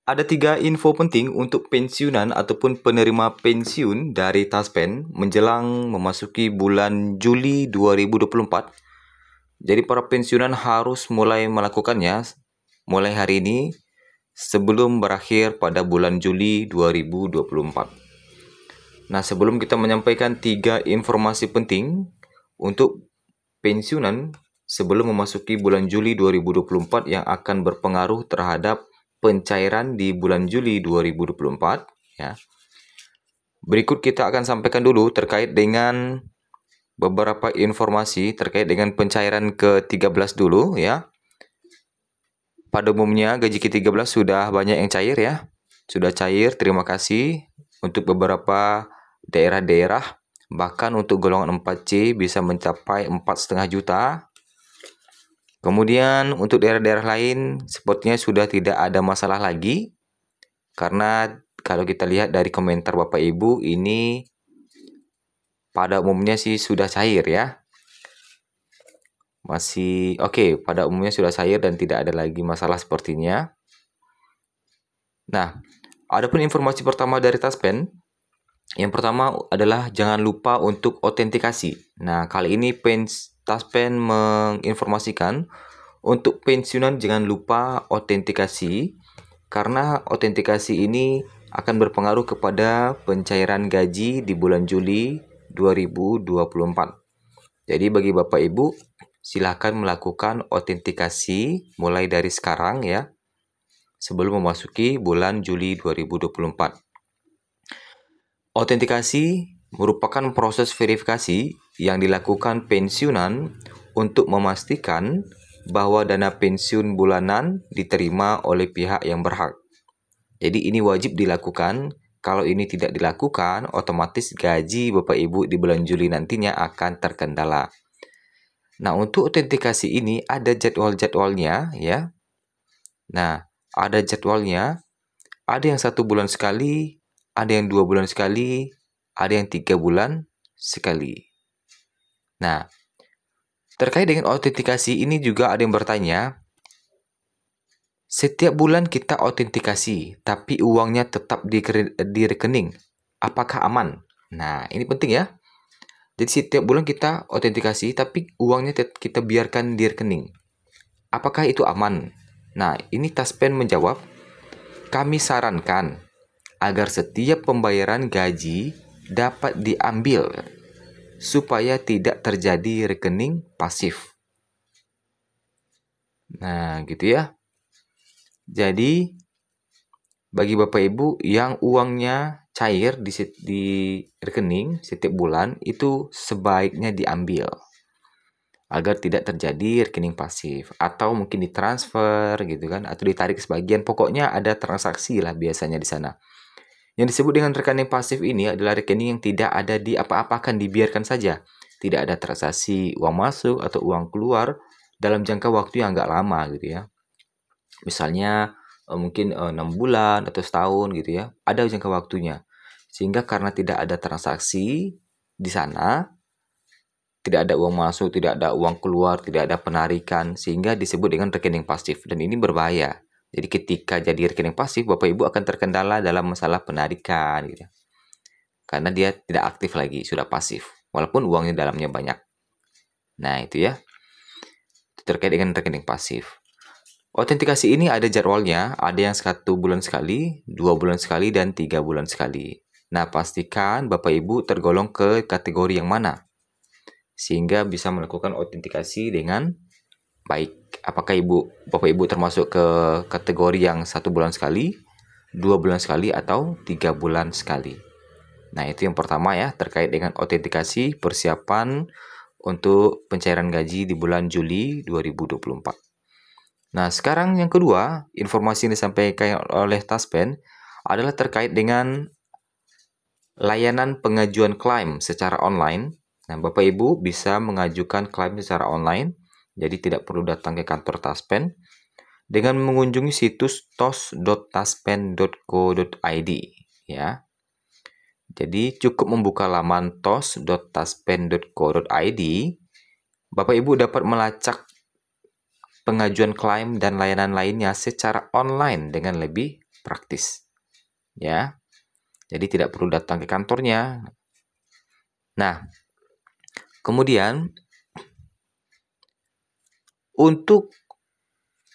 Ada 3 info penting untuk pensiunan ataupun penerima pensiun dari Taspen menjelang memasuki bulan Juli 2024. Jadi para pensiunan harus mulai melakukannya mulai hari ini sebelum berakhir pada bulan Juli 2024. Nah, sebelum kita menyampaikan 3 informasi penting untuk pensiunan sebelum memasuki bulan Juli 2024 yang akan berpengaruh terhadap pencairan di bulan Juli 2024 ya. Berikut kita akan sampaikan dulu terkait dengan beberapa informasi terkait dengan pencairan ke-13 dulu ya. Pada umumnya gaji ke-13 sudah banyak yang cair ya. Sudah cair, terima kasih. Untuk beberapa daerah-daerah bahkan untuk golongan 4C bisa mencapai 4,5 juta. Kemudian untuk daerah-daerah lain sepertinya sudah tidak ada masalah lagi. Karena kalau kita lihat dari komentar Bapak Ibu ini pada umumnya sih sudah cair ya. Masih oke, pada umumnya sudah cair dan tidak ada lagi masalah sepertinya. Nah, adapun informasi pertama dari Taspen. Yang pertama adalah jangan lupa untuk autentikasi. Nah, kali ini Taspen menginformasikan untuk pensiunan jangan lupa autentikasi karena autentikasi ini akan berpengaruh kepada pencairan gaji di bulan Juli 2024. Jadi bagi Bapak Ibu silakan melakukan autentikasi mulai dari sekarang ya sebelum memasuki bulan Juli 2024. Autentikasi merupakan proses verifikasi yang dilakukan pensiunan untuk memastikan bahwa dana pensiun bulanan diterima oleh pihak yang berhak. Jadi ini wajib dilakukan. Kalau ini tidak dilakukan, otomatis gaji Bapak Ibu di bulan Juli nantinya akan terkendala. Nah, untuk autentikasi ini ada jadwal-jadwalnya ya. Nah, ada jadwalnya. Ada yang 1 bulan sekali, ada yang 2 bulan sekali, ada yang 3 bulan sekali. Nah, terkait dengan autentikasi ini juga ada yang bertanya, setiap bulan kita autentikasi, tapi uangnya tetap di rekening. Apakah aman? Nah, ini penting ya. Jadi setiap bulan kita autentikasi, tapi uangnya kita biarkan di rekening. Apakah itu aman? Nah, ini Taspen menjawab, kami sarankan agar setiap pembayaran gaji dapat diambil supaya tidak terjadi rekening pasif. Nah, gitu ya. Jadi, bagi Bapak Ibu yang uangnya cair di rekening setiap bulan, itu sebaiknya diambil agar tidak terjadi rekening pasif. Atau mungkin ditransfer gitu kan, atau ditarik sebagian. Pokoknya ada transaksi lah biasanya di sana. Yang disebut dengan rekening pasif ini adalah rekening yang tidak ada di apa-apakan, dibiarkan saja. Tidak ada transaksi uang masuk atau uang keluar dalam jangka waktu yang agak lama gitu ya. Misalnya mungkin 6 bulan atau setahun gitu ya. Ada jangka waktunya. Sehingga karena tidak ada transaksi di sana, tidak ada uang masuk, tidak ada uang keluar, tidak ada penarikan, sehingga disebut dengan rekening pasif. Dan ini berbahaya. Jadi ketika jadi rekening pasif, Bapak Ibu akan terkendala dalam masalah penarikan gitu. Karena dia tidak aktif lagi, sudah pasif. Walaupun uangnya dalamnya banyak. Nah, itu ya. Terkait dengan rekening pasif. Autentikasi ini ada jadwalnya, ada yang 1 bulan sekali, 2 bulan sekali, dan 3 bulan sekali. Nah, pastikan Bapak Ibu tergolong ke kategori yang mana. Sehingga bisa melakukan autentikasi dengan baik. Apakah Bapak Ibu termasuk ke kategori yang 1 bulan sekali, 2 bulan sekali, atau 3 bulan sekali. Nah, itu yang pertama ya, terkait dengan autentikasi persiapan untuk pencairan gaji di bulan Juli 2024. Nah, sekarang yang kedua, informasi yang disampaikan oleh Taspen adalah terkait dengan layanan pengajuan klaim secara online. Nah, Bapak Ibu bisa mengajukan klaim secara online. Jadi tidak perlu datang ke kantor Taspen dengan mengunjungi situs tos.taspen.co.id ya. Jadi cukup membuka laman tos.taspen.co.id. Bapak Ibu dapat melacak pengajuan klaim dan layanan lainnya secara online dengan lebih praktis. Ya. Jadi tidak perlu datang ke kantornya. Nah, kemudian untuk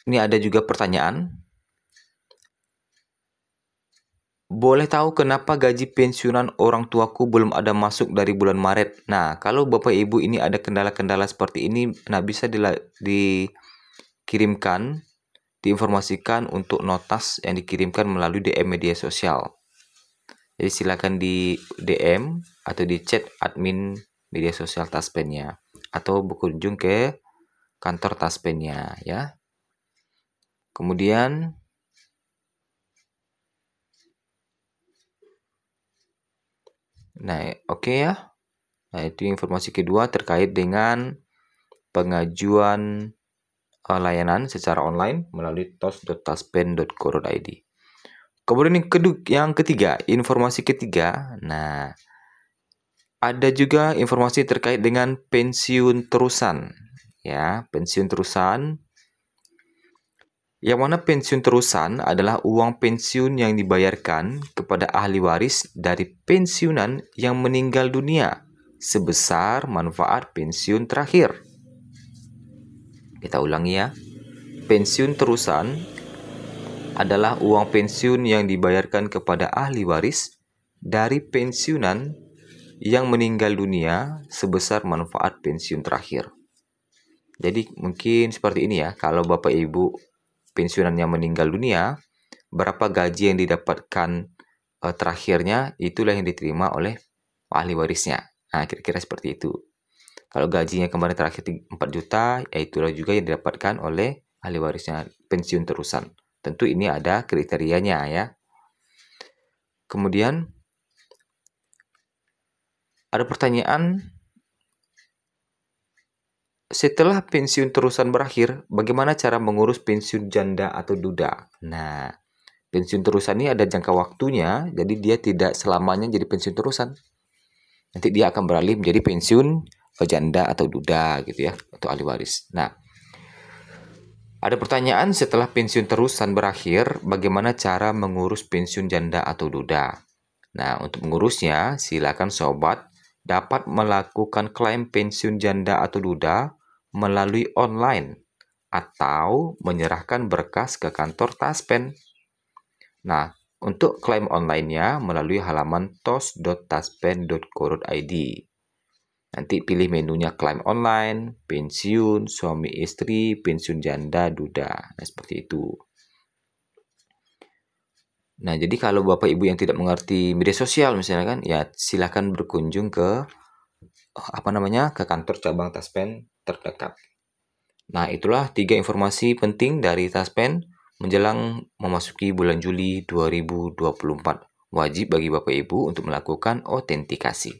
ini ada juga pertanyaan. Boleh tahu kenapa gaji pensiunan orang tuaku belum ada masuk dari bulan Maret? Nah, kalau Bapak Ibu ini ada kendala-kendala seperti ini, nah bisa dikirimkan, diinformasikan untuk notas yang dikirimkan melalui DM media sosial. Jadi silakan di DM atau di chat admin media sosial Taspennya atau berkunjung ke kantor Taspennya ya. Kemudian oke ya. Nah, itu informasi kedua terkait dengan pengajuan layanan secara online melalui tos.taspen.go.id. Kemudian yang ketiga, informasi ketiga. Nah, ada juga informasi terkait dengan pensiun terusan. Ya, pensiun terusan. Yang mana pensiun terusan adalah uang pensiun yang dibayarkan kepada ahli waris dari pensiunan yang meninggal dunia sebesar manfaat pensiun terakhir. Kita ulangi ya. Pensiun terusan adalah uang pensiun yang dibayarkan kepada ahli waris dari pensiunan yang meninggal dunia sebesar manfaat pensiun terakhir. Jadi mungkin seperti ini ya, kalau Bapak Ibu pensiunan yang meninggal dunia, berapa gaji yang didapatkan terakhirnya, itulah yang diterima oleh ahli warisnya. Nah, kira-kira seperti itu. Kalau gajinya kemarin terakhir 4 juta, ya itulah juga yang didapatkan oleh ahli warisnya pensiun terusan. Tentu ini ada kriterianya ya. Kemudian ada pertanyaan, setelah pensiun terusan berakhir, bagaimana cara mengurus pensiun janda atau duda? Nah, pensiun terusan ini ada jangka waktunya, jadi dia tidak selamanya jadi pensiun terusan. Nanti dia akan beralih menjadi pensiun janda atau duda gitu ya, atau ahli waris. Nah, ada pertanyaan, setelah pensiun terusan berakhir, bagaimana cara mengurus pensiun janda atau duda? Nah, untuk mengurusnya, silakan sobat dapat melakukan klaim pensiun janda atau duda melalui online atau menyerahkan berkas ke kantor Taspen. Nah, untuk klaim online-nya melalui halaman tos.taspen.go.id. Nanti pilih menunya klaim online, pensiun, suami istri, pensiun janda, duda. Nah, seperti itu. Nah, jadi kalau Bapak Ibu yang tidak mengerti media sosial misalnya kan, ya silahkan berkunjung ke ke kantor cabang Taspen terdekat. Nah, itulah 3 informasi penting dari Taspen menjelang memasuki bulan Juli 2024. Wajib bagi Bapak Ibu untuk melakukan autentikasi.